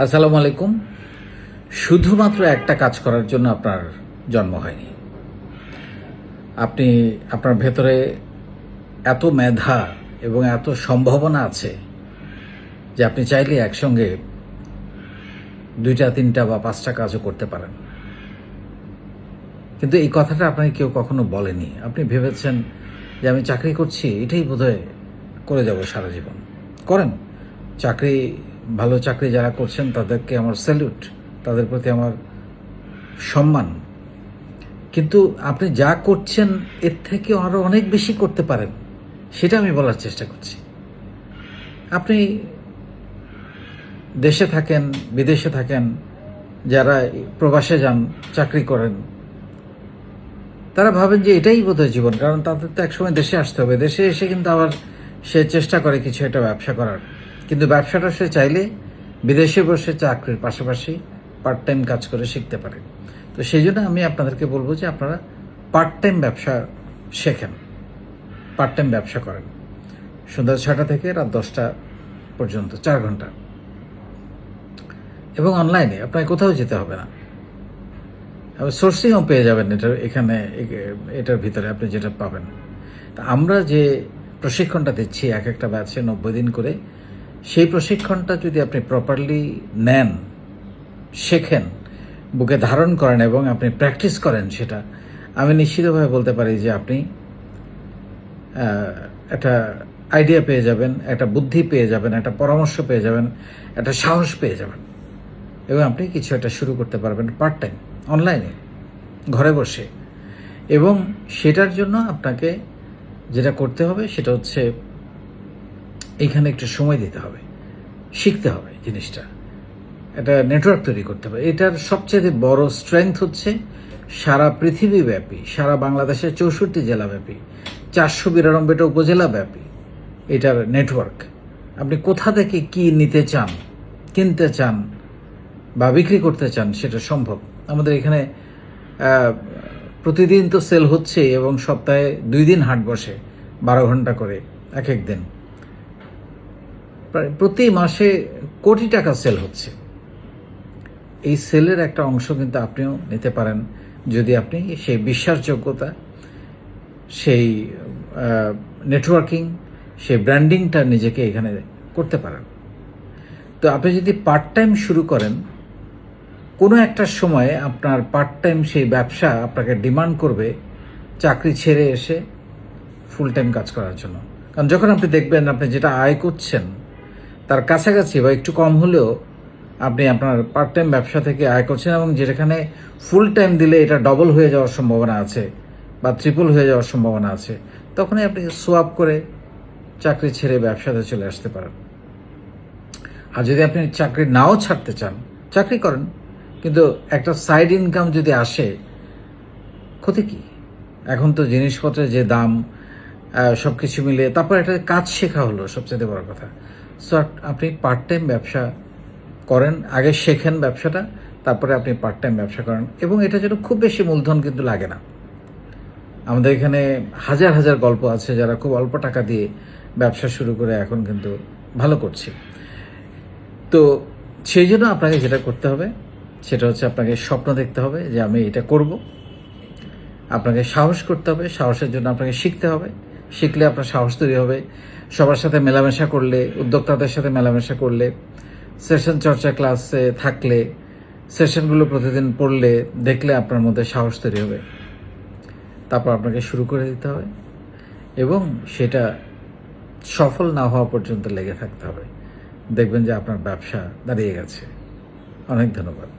আসসালামু আলাইকুম। শুধুমাত্র একটা কাজ করার জন্য আপনার জন্ম হয়নি। আপনি আপনার ভেতরে এত মেধা এবং এত সম্ভাবনা আছে যে আপনি চাইলে একসঙ্গে 2টা 3টা বা 5টা কাজও করতে পারেন। কিন্তু এই কথাটা আপনাকে কেউ কখনো বলেনি। আপনি ভেবেছেন যে আমি চাকরি করছি, এটাই বোধহয় করে যাব সারা জীবন। করেন। চাকরি, ভালো চাকরি যারা করছেন তাদেরকে আমার স্যালুট, তাদের প্রতি আমার সম্মান। কিন্তু আপনি যা করছেন এর থেকে আরও অনেক বেশি করতে পারেন, সেটা আমি বলার চেষ্টা করছি। আপনি দেশে থাকেন, বিদেশে থাকেন, যারা প্রবাসে যান, চাকরি করেন, তারা ভাবেন যে এটাই বোধহয় জীবন, কারণ তাদের তো একসময় দেশে আসতে হবে। দেশে এসে কিন্তু আবার সে চেষ্টা করে কিছু একটা ব্যবসা করার, কিন্তু ব্যবসাটা সে চাইলে বিদেশে বসে চাকরির পাশাপাশি পার্ট টাইম কাজ করে শিখতে পারে। তো সেই জন্য আমি আপনাদেরকে বলবো যে আপনারা পার্ট টাইম ব্যবসা শেখেন, পার্ট টাইম ব্যবসা করেন। সন্ধ্যা 6টা থেকে রাত 10টা পর্যন্ত 4 ঘন্টা, এবং অনলাইনে আপনাকে কোথাও যেতে হবে না। সোর্সিংও পেয়ে যাবেন এটার ভিতরে আপনি যেটা পাবেন। তা আমরা যে প্রশিক্ষণটা দিচ্ছি এক একটা ব্যাচে 90 দিন করে, সেই প্রশিক্ষণটা যদি আপনি প্রপারলি নেন, শেখেন, বুকে ধারণ করেন এবং আপনি প্র্যাকটিস করেন, সেটা আমি নিশ্চিতভাবে বলতে পারি যে আপনি একটা আইডিয়া পেয়ে যাবেন, একটা বুদ্ধি পেয়ে যাবেন, একটা পরামর্শ পেয়ে যাবেন, একটা সাহস পেয়ে যাবেন, এবং আপনি কিছু একটা শুরু করতে পারবেন পার্ট টাইম অনলাইনে ঘরে বসে। এবং সেটার জন্য আপনাকে যেটা করতে হবে সেটা হচ্ছে এইখানে একটু সময় দিতে হবে, শিখতে হবে জিনিসটা, একটা নেটওয়ার্ক তৈরি করতে হবে। এটার সবচেয়ে বড় স্ট্রেংথ হচ্ছে সারা পৃথিবীব্যাপী, সারা বাংলাদেশের 64 জেলাব্যাপী, 492টা উপজেলা ব্যাপী এটার নেটওয়ার্ক। আপনি কোথা থেকে কি নিতে চান, কিনতে চান বা বিক্রি করতে চান, সেটা সম্ভব। আমাদের এখানে প্রতিদিন তো সেল হচ্ছে, এবং সপ্তাহে 2 দিন হাট বসে 12 ঘন্টা করে এক এক দিন। প্রায় প্রতি মাসে কোটি টাকা সেল হচ্ছে। এই সেলের একটা অংশ কিন্তু আপনিও নিতে পারেন, যদি আপনি সেই বিশ্বাসযোগ্যতা, সেই নেটওয়ার্কিং, সেই ব্র্যান্ডিংটা নিজেকে এখানে করতে পারেন। তো আপনি যদি পার্ট টাইম শুরু করেন, কোনো একটা সময়ে আপনার পার্ট টাইম সেই ব্যবসা আপনাকে ডিমান্ড করবে চাকরি ছেড়ে এসে ফুল টাইম কাজ করার জন্য। কারণ যখন আপনি দেখবেন আপনি যেটা আয় করছেন তার কাছাকাছি বা একটু কম হলেও আপনি আপনার পার্ট টাইম ব্যবসা থেকে আয় করছেন, এবং যেখানে ফুল টাইম দিলে এটা ডবল হয়ে যাওয়ার সম্ভাবনা আছে বা ট্রিপল হয়ে যাওয়ার সম্ভাবনা আছে, তখনই আপনি সোয়াপ করে চাকরি ছেড়ে ব্যবসাতে চলে আসতে পারেন। আর যদি আপনি চাকরি নাও ছাড়তে চান, চাকরি করেন, কিন্তু একটা সাইড ইনকাম যদি আসে, ক্ষতি কি? এখন তো জিনিসপত্রের যে দাম, সব কিছু মিলে তারপর একটা কাজ শেখা হলো সবচেয়ে বড় কথা। সো আপনি পার্ট টাইম ব্যবসা করেন, আগে শেখেন ব্যবসাটা, তারপরে আপনি পার্ট টাইম ব্যবসা করেন। এবং এটা যেন খুব বেশি মূলধন কিন্তু লাগে না। আমাদের এখানে হাজার হাজার গল্প আছে যারা খুব অল্প টাকা দিয়ে ব্যবসা শুরু করে এখন কিন্তু ভালো করছে। তো সেই জন্য আপনাকে যেটা করতে হবে সেটা হচ্ছে আপনাকে স্বপ্ন দেখতে হবে যে আমি এটা করব। আপনাকে সাহস করতে হবে, সাহসের জন্য আপনাকে শিখতে হবে, শিখলে আপনার সাহস তৈরি হবে। সবার সাথে মেলামেশা করলে, উদ্যোক্তাদের সাথে মেলামেশা করলে, সেশন চর্চা ক্লাসে থাকলে, সেশনগুলো প্রতিদিন পড়লে, দেখলে আপনার মধ্যে সাহস তৈরি হবে। তারপর আপনাকে শুরু করে দিতে হবে, এবং সেটা সফল না হওয়া পর্যন্ত লেগে থাকতে হবে। দেখবেন যে আপনার ব্যবসা দাঁড়িয়ে গেছে। অনেক ধন্যবাদ।